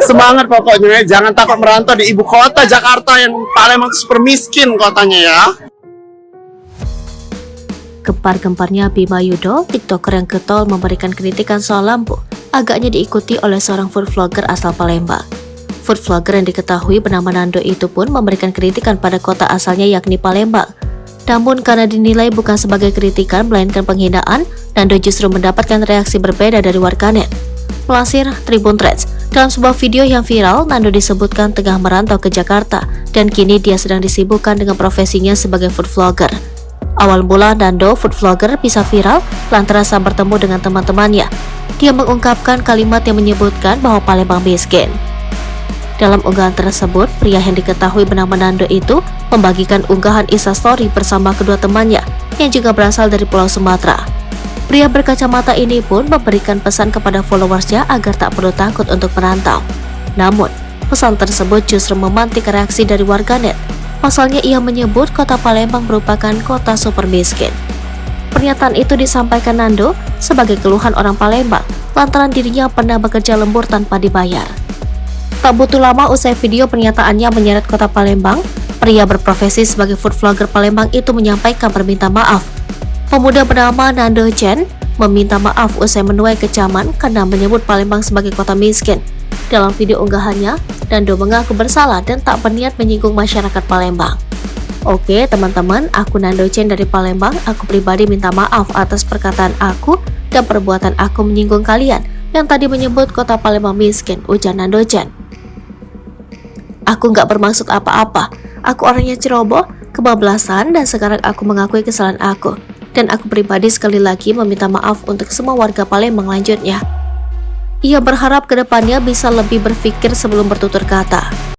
Semangat pokoknya, jangan takut merantau di ibu kota Jakarta yang Palembang super miskin kotanya ya. Gempar-gemparnya Bima Yudo, tiktoker yang getol memberikan kritikan soal lampu, agaknya diikuti oleh seorang food vlogger asal Palembang. Food vlogger yang diketahui bernama Nando itu pun memberikan kritikan pada kota asalnya yakni Palembang. Namun karena dinilai bukan sebagai kritikan melainkan penghinaan, Nando justru mendapatkan reaksi berbeda dari warganet. Melansir Tribun Threads, dalam sebuah video yang viral, Nando disebutkan tengah merantau ke Jakarta dan kini dia sedang disibukkan dengan profesinya sebagai food vlogger. Awal mula Nando food vlogger bisa viral lantaran saat bertemu dengan teman-temannya. Dia mengungkapkan kalimat yang menyebutkan bahwa Palembang miskin. Dalam unggahan tersebut, pria yang diketahui bernama Nando itu membagikan unggahan Instastory bersama kedua temannya yang juga berasal dari Pulau Sumatera. Pria berkacamata ini pun memberikan pesan kepada followersnya agar tak perlu takut untuk merantau. Namun, pesan tersebut justru memantik reaksi dari warganet. Pasalnya ia menyebut kota Palembang merupakan kota super miskin. Pernyataan itu disampaikan Nando sebagai keluhan orang Palembang lantaran dirinya pernah bekerja lembur tanpa dibayar. Tak butuh lama usai video pernyataannya menyeret kota Palembang, pria berprofesi sebagai food vlogger Palembang itu menyampaikan permintaan maaf. Pemuda bernama Nando Chen meminta maaf usai menuai kecaman karena menyebut Palembang sebagai kota miskin. Dalam video unggahannya, Nando mengaku bersalah dan tak berniat menyinggung masyarakat Palembang. Oke teman-teman, aku Nando Chen dari Palembang. Aku pribadi minta maaf atas perkataan aku dan perbuatan aku menyinggung kalian yang tadi menyebut kota Palembang miskin, ujar Nando Chen. Aku nggak bermaksud apa-apa. Aku orangnya ceroboh, kebablasan, dan sekarang aku mengakui kesalahan aku. Dan aku pribadi sekali lagi meminta maaf untuk semua warga Palembang lanjutnya. Ia berharap kedepannya bisa lebih berpikir sebelum bertutur kata.